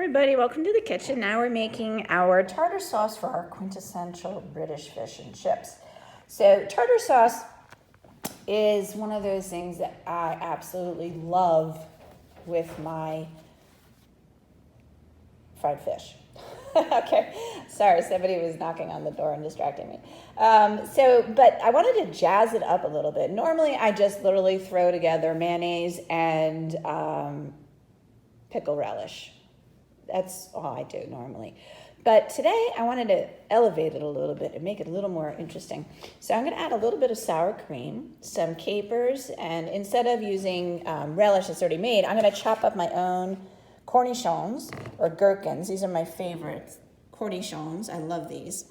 everybody, welcome to the kitchen. Now we're making our tartar sauce for our quintessential British fish and chips. So tartar sauce is one of those things that I absolutely love with my fried fish. Okay, sorry, somebody was knocking on the door and distracting me. But I wanted to jazz it up a little bit. Normally I just literally throw together mayonnaise and pickle relish. That's all I do normally. But today I wanted to elevate it a little bit and make it a little more interesting. So I'm going to add a little bit of sour cream, some capers, and instead of using relish that's already made, I'm going to chop up my own cornichons or gherkins. These are my favorite cornichons. I love these.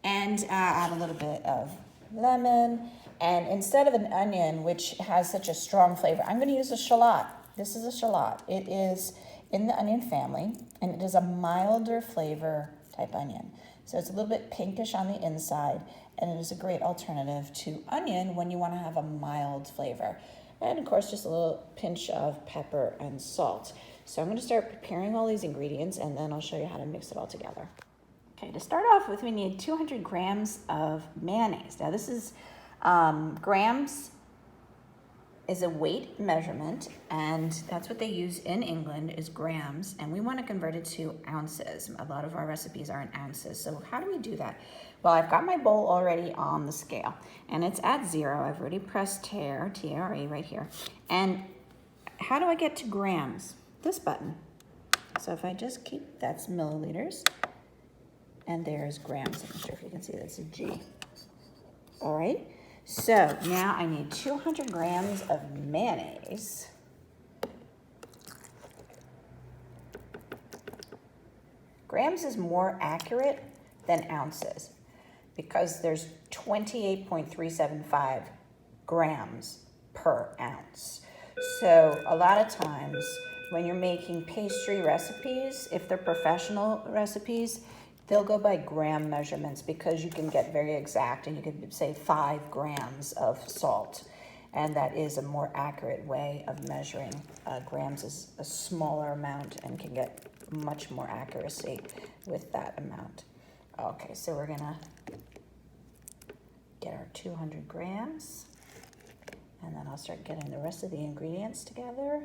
And add a little bit of lemon. And instead of an onion, which has such a strong flavor, I'm going to use a shallot. This is a shallot. It is in the onion family, and it is a milder flavor type onion. So it's a little bit pinkish on the inside, and it is a great alternative to onion when you want to have a mild flavor. And of course, just a little pinch of pepper and salt. So I'm going to start preparing all these ingredients, and then I'll show you how to mix it all together. Okay, to start off with, we need 200 grams of mayonnaise. Now this is grams is a weight measurement, and that's what they use in England is grams, and we want to convert it to ounces. A lot of our recipes are in ounces. So how do we do that? Well, I've got my bowl already on the scale, and it's at 0. I've already pressed tare, T-A-R-E, right here. And how do I get to grams? This button. So if I just keep, that's milliliters, and there's grams. I'm not sure if you can see that's a G. All right. So now I need 200 grams of mayonnaise. Grams is more accurate than ounces because there's 28.375 grams per ounce. So a lot of times when you're making pastry recipes, if they're professional recipes, they'll go by gram measurements because you can get very exact, and you can say 5 grams of salt, and that is a more accurate way of measuring. Grams is a smaller amount and can get much more accuracy with that amount. Okay, so we're gonna get our 200 grams, and then I'll start getting the rest of the ingredients together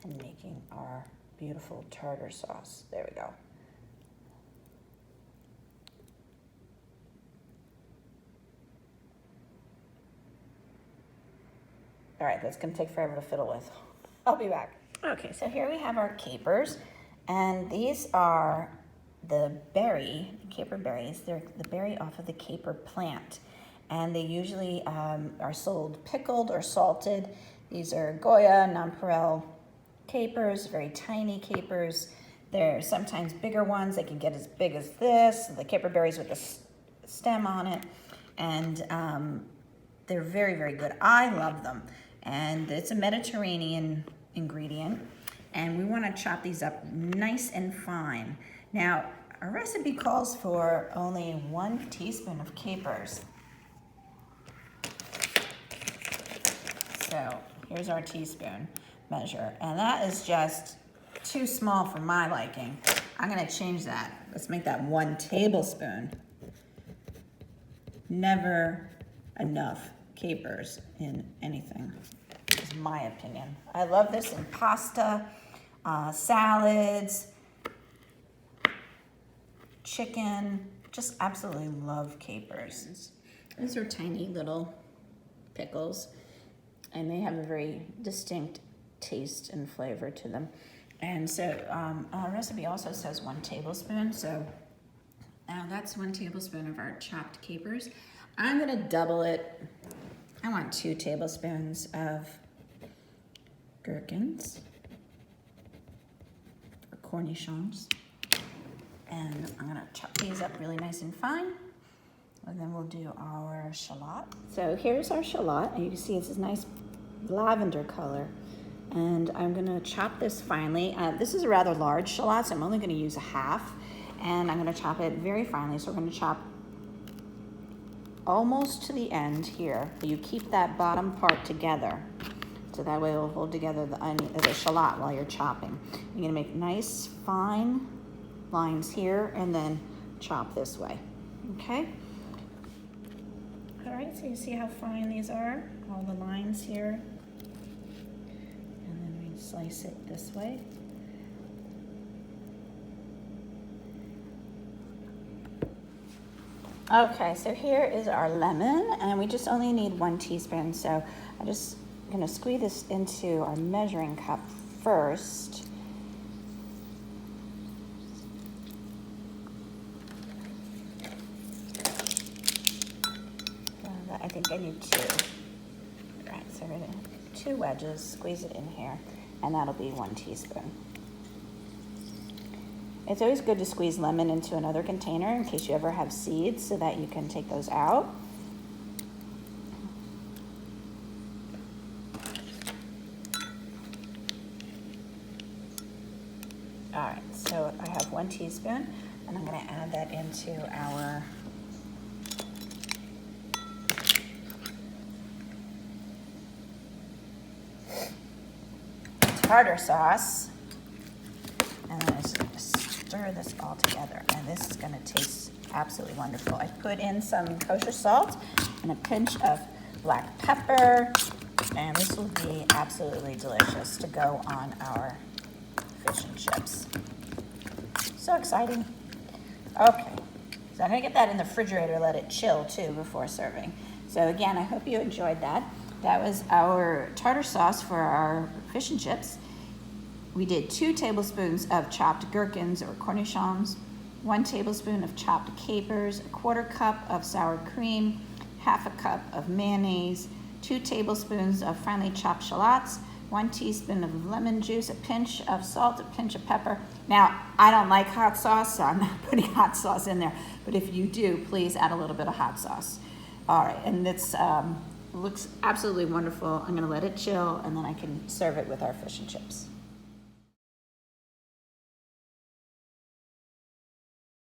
and making our beautiful tartar sauce. There we go. All right, that's gonna take forever to fiddle with. I'll be back. Okay, so here we have our capers, and these are the caper berries. They're the berry off of the caper plant, and they usually are sold pickled or salted. These are Goya, nonpareil capers, very tiny capers. They're sometimes bigger ones. They can get as big as this, the caper berries with the stem on it. And they're very, very good. I love them. And it's a Mediterranean ingredient. And we want to chop these up nice and fine. Now, our recipe calls for only 1 teaspoon of capers. So here's our teaspoon measure, and that is just too small for my liking. I'm gonna change that. Let's make that 1 tablespoon. Never enough capers in anything, is my opinion. I love this in pasta, salads, chicken, just absolutely love capers. These are tiny little pickles, and they have a very distinct taste and flavor to them. And so our recipe also says 1 tablespoon. So now that's 1 tablespoon of our chopped capers. I'm gonna double it. I want 2 tablespoons of gherkins or cornichons. And I'm gonna chop these up really nice and fine. And then we'll do our shallot. So here's our shallot, and you can see it's this nice lavender color. And I'm gonna chop this finely. This is a rather large shallot, so I'm only gonna use a half. And I'm gonna chop it very finely. So we're gonna chop almost to the end here. You keep that bottom part together. So that way it'll hold together the onion, the shallot while you're chopping. You're gonna make nice fine lines here and then chop this way, okay? All right, so you see how fine these are, all the lines here. And then we slice it this way. Okay, so here is our lemon, and we just only need 1 teaspoon. So I'm just gonna squeeze this into our measuring cup first. I think I need 2. All right, so we're gonna 2 wedges, squeeze it in here, and that'll be 1 teaspoon. It's always good to squeeze lemon into another container in case you ever have seeds so that you can take those out. All right, so I have 1 teaspoon, and I'm gonna add that into our tartar sauce. And then I'm just gonna stir this all together, and this is gonna taste absolutely wonderful. I put in some kosher salt and a pinch of black pepper, and this will be absolutely delicious to go on our fish and chips. So exciting. Okay, so I'm gonna get that in the refrigerator, let it chill too before serving. So again, I hope you enjoyed that. That was our tartar sauce for our fish and chips. We did 2 tablespoons of chopped gherkins or cornichons, 1 tablespoon of chopped capers, 1/4 cup of sour cream, 1/2 cup of mayonnaise, 2 tablespoons of finely chopped shallots, 1 teaspoon of lemon juice, a pinch of salt, a pinch of pepper. Now, I don't like hot sauce, so I'm not putting hot sauce in there, but if you do, please add a little bit of hot sauce. All right, and this looks absolutely wonderful. I'm gonna let it chill, and then I can serve it with our fish and chips.